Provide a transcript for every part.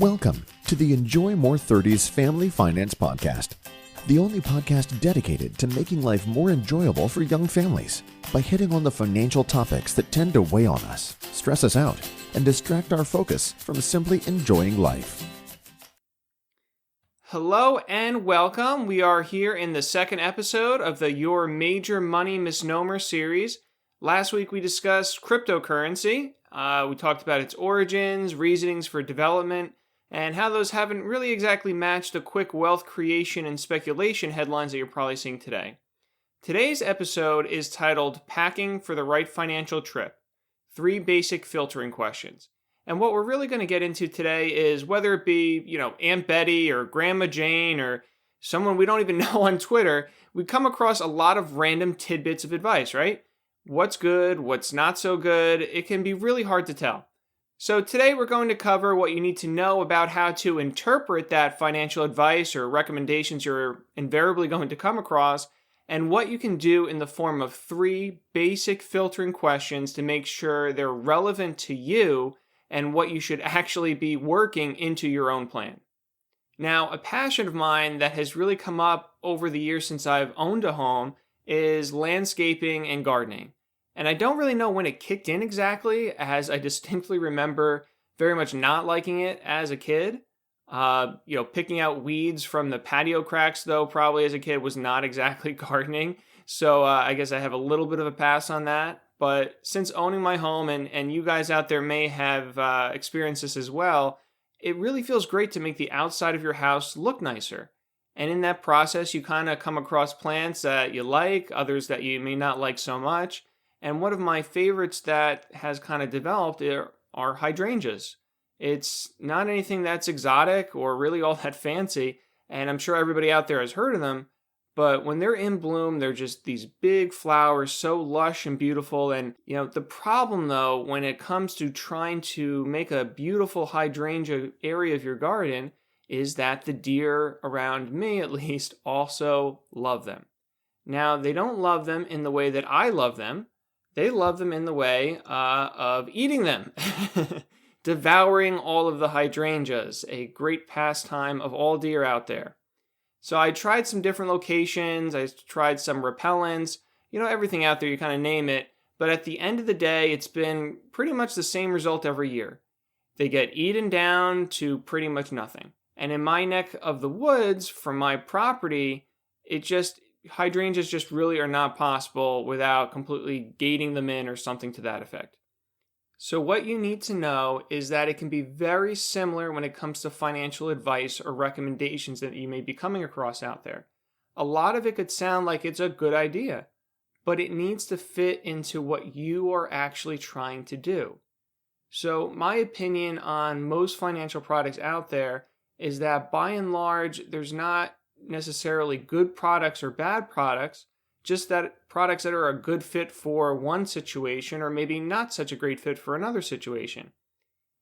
Welcome to the Enjoy More 30s Family Finance Podcast, the only podcast dedicated to making life more enjoyable for young families by hitting on the financial topics that tend to weigh on us, stress us out, and distract our focus from simply enjoying life. Hello and welcome. We are here in the second episode of the Your Major Money Misnomer series. Last week we discussed cryptocurrency. We talked about its origins, reasonings for development, and how those haven't really exactly matched the quick wealth creation and speculation headlines that you're probably seeing today. Today's episode is titled Packing for the Right Financial Trip, 3 Basic Filtering Questions. And what we're really going to get into today is whether it be, Aunt Betty or Grandma Jane or someone we don't even know on Twitter, we come across a lot of random tidbits of advice, right? What's good, what's not so good, it can be really hard to tell. So today we're going to cover what you need to know about how to interpret that financial advice or recommendations you're invariably going to come across, and what you can do in the form of 3 basic filtering questions to make sure they're relevant to you and what you should actually be working into your own plan. Now, a passion of mine that has really come up over the years since I've owned a home is landscaping and gardening. And I don't really know when it kicked in exactly, as I distinctly remember very much not liking it as a kid. Picking out weeds from the patio cracks, though, probably as a kid was not exactly gardening. So I guess I have a little bit of a pass on that. But since owning my home, and you guys out there may have experienced this as well, it really feels great to make the outside of your house look nicer. And in that process, you kind of come across plants that you like, others that you may not like so much. And one of my favorites that has kind of developed are hydrangeas. It's not anything that's exotic or really all that fancy, and I'm sure everybody out there has heard of them, but when they're in bloom, they're just these big flowers, so lush and beautiful. And, the problem, though, when it comes to trying to make a beautiful hydrangea area of your garden is that the deer, around me at least, also love them. Now, they don't love them in the way that I love them. They love them in the way of eating them, devouring all of the hydrangeas, a great pastime of all deer out there. So I tried some different locations, I tried some repellents, everything out there, you kind of name it. But at the end of the day, it's been pretty much the same result every year. They get eaten down to pretty much nothing. And in my neck of the woods, from my property, hydrangeas just really are not possible without completely gating them in or something to that effect. So what you need to know is that it can be very similar when it comes to financial advice or recommendations that you may be coming across out there. A lot of it could sound like it's a good idea, but it needs to fit into what you are actually trying to do. So my opinion on most financial products out there is that by and large, there's not necessarily good products or bad products, just that products that are a good fit for one situation or maybe not such a great fit for another situation.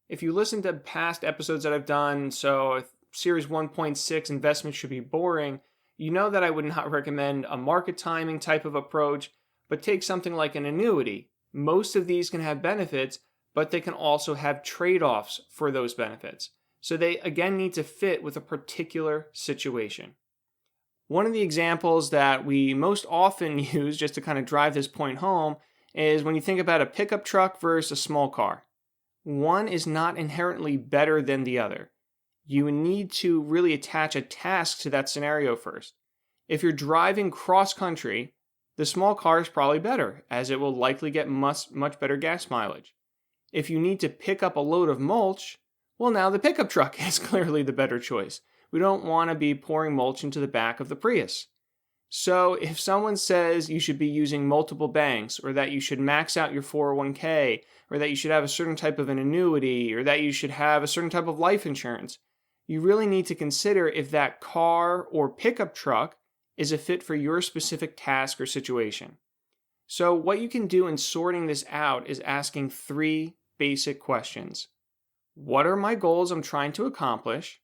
If you listen to past episodes that I've done, so Series 1.6, Investment Should Be Boring, you know that I would not recommend a market timing type of approach, but take something like an annuity. Most of these can have benefits, but they can also have trade-offs for those benefits. So they, again, need to fit with a particular situation. One of the examples that we most often use just to kind of drive this point home is when you think about a pickup truck versus a small car. One is not inherently better than the other. You need to really attach a task to that scenario first. If you're driving cross-country, the small car is probably better, as it will likely get much better gas mileage. If you need to pick up a load of mulch, well, now the pickup truck is clearly the better choice. We don't want to be pouring mulch into the back of the Prius. So if someone says you should be using multiple banks, or that you should max out your 401k, or that you should have a certain type of an annuity, or that you should have a certain type of life insurance, you really need to consider if that car or pickup truck is a fit for your specific task or situation. So what you can do in sorting this out is asking 3 basic questions. What are my goals I'm trying to accomplish?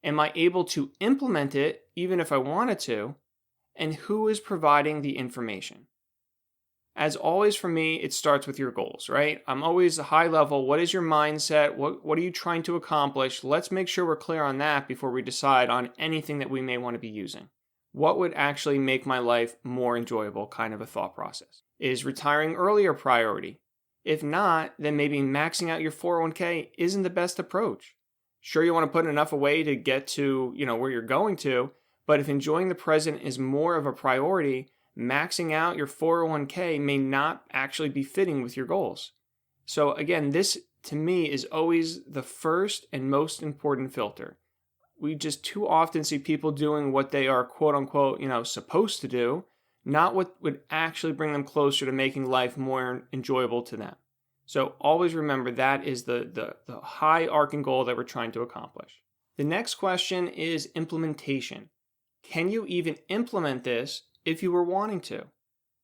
Am I able to implement it even if I wanted to? And who is providing the information? As always for me, it starts with your goals, right? I'm always a high level. What is your mindset? What are you trying to accomplish? Let's make sure we're clear on that before we decide on anything that we may want to be using. What would actually make my life more enjoyable, kind of a thought process. Is retiring earlier priority? If not, then maybe maxing out your 401k isn't the best approach. Sure, you want to put enough away to get to, where you're going to, but if enjoying the present is more of a priority, maxing out your 401k may not actually be fitting with your goals. So again, this to me is always the first and most important filter. We just too often see people doing what they are quote unquote, supposed to do, not what would actually bring them closer to making life more enjoyable to them. So always remember that is the high arcing goal that we're trying to accomplish. The next question is implementation. Can you even implement this if you were wanting to?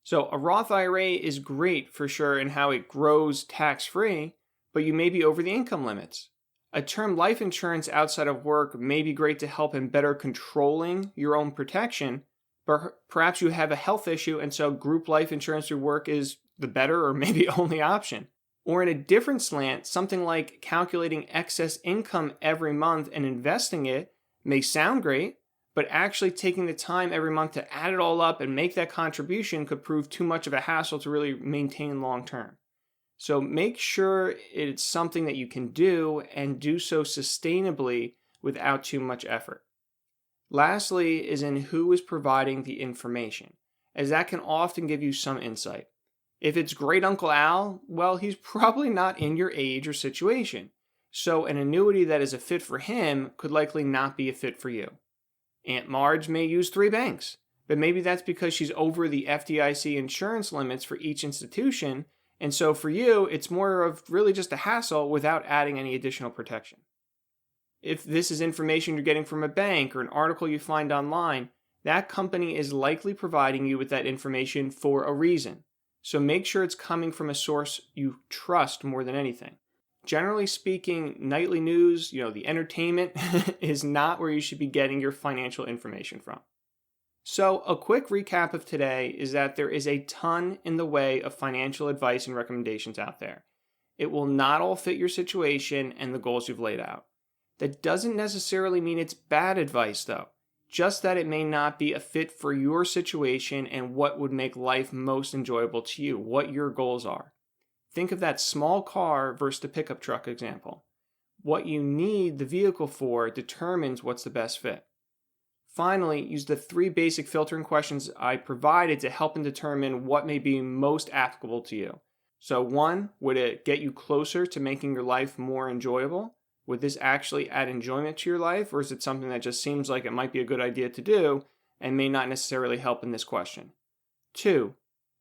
So a Roth IRA is great for sure in how it grows tax-free, but you may be over the income limits. A term life insurance outside of work may be great to help in better controlling your own protection, but perhaps you have a health issue and so group life insurance through work is the better or maybe only option. Or in a different slant, something like calculating excess income every month and investing it may sound great, but actually taking the time every month to add it all up and make that contribution could prove too much of a hassle to really maintain long term. So make sure it's something that you can do and do so sustainably without too much effort. Lastly is in who is providing the information, as that can often give you some insight. If it's great Uncle Al, well, he's probably not in your age or situation. So an annuity that is a fit for him could likely not be a fit for you. Aunt Marge may use 3 banks, but maybe that's because she's over the FDIC insurance limits for each institution, and so for you, it's more of really just a hassle without adding any additional protection. If this is information you're getting from a bank or an article you find online, that company is likely providing you with that information for a reason. So make sure it's coming from a source you trust more than anything. Generally speaking, nightly news, the entertainment is not where you should be getting your financial information from. So a quick recap of today is that there is a ton in the way of financial advice and recommendations out there. It will not all fit your situation and the goals you've laid out. That doesn't necessarily mean it's bad advice though, just that it may not be a fit for your situation and what would make life most enjoyable to you, what your goals are. Think of that small car versus the pickup truck example. What you need the vehicle for determines what's the best fit. Finally, use the 3 basic filtering questions I provided to help and determine what may be most applicable to you. So 1, would it get you closer to making your life more enjoyable? Would this actually add enjoyment to your life, or is it something that just seems like it might be a good idea to do and may not necessarily help in this question? 2,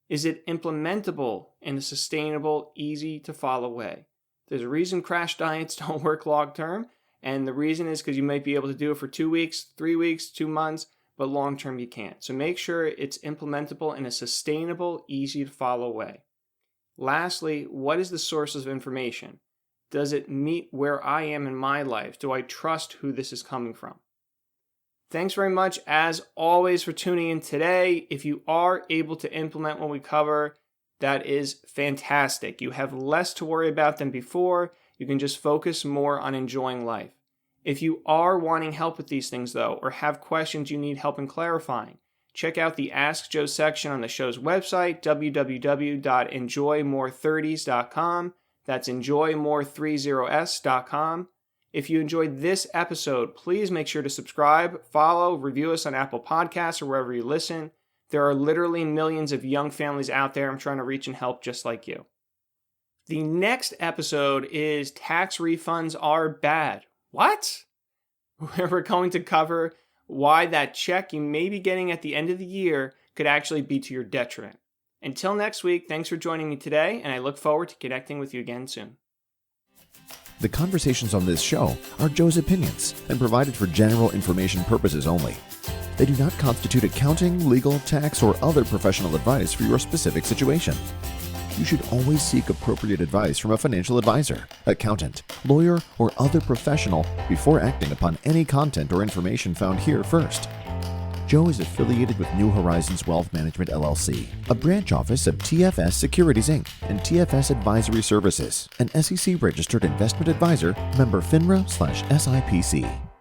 is it implementable in a sustainable, easy to follow way? There's a reason crash diets don't work long term, and the reason is because you might be able to do it for 2 weeks, 3 weeks, 2 months, but long term you can't. So make sure it's implementable in a sustainable, easy to follow way. Lastly, what is the sources of information? Does it meet where I am in my life? Do I trust who this is coming from? Thanks very much, as always, for tuning in today. If you are able to implement what we cover, that is fantastic. You have less to worry about than before. You can just focus more on enjoying life. If you are wanting help with these things, though, or have questions you need help in clarifying, check out the Ask Joe section on the show's website, www.enjoymore30s.com. That's enjoymore30s.com. If you enjoyed this episode, please make sure to subscribe, follow, review us on Apple Podcasts or wherever you listen. There are literally millions of young families out there I'm trying to reach and help just like you. The next episode is Tax Refunds Are Bad. What? We're going to cover why that check you may be getting at the end of the year could actually be to your detriment. Until next week, thanks for joining me today, and I look forward to connecting with you again soon. The conversations on this show are Joe's opinions and provided for general information purposes only. They do not constitute accounting, legal, tax, or other professional advice for your specific situation. You should always seek appropriate advice from a financial advisor, accountant, lawyer, or other professional before acting upon any content or information found here first. Joe is affiliated with New Horizons Wealth Management LLC, a branch office of TFS Securities Inc. and TFS Advisory Services, an SEC-registered investment advisor, member FINRA/SIPC.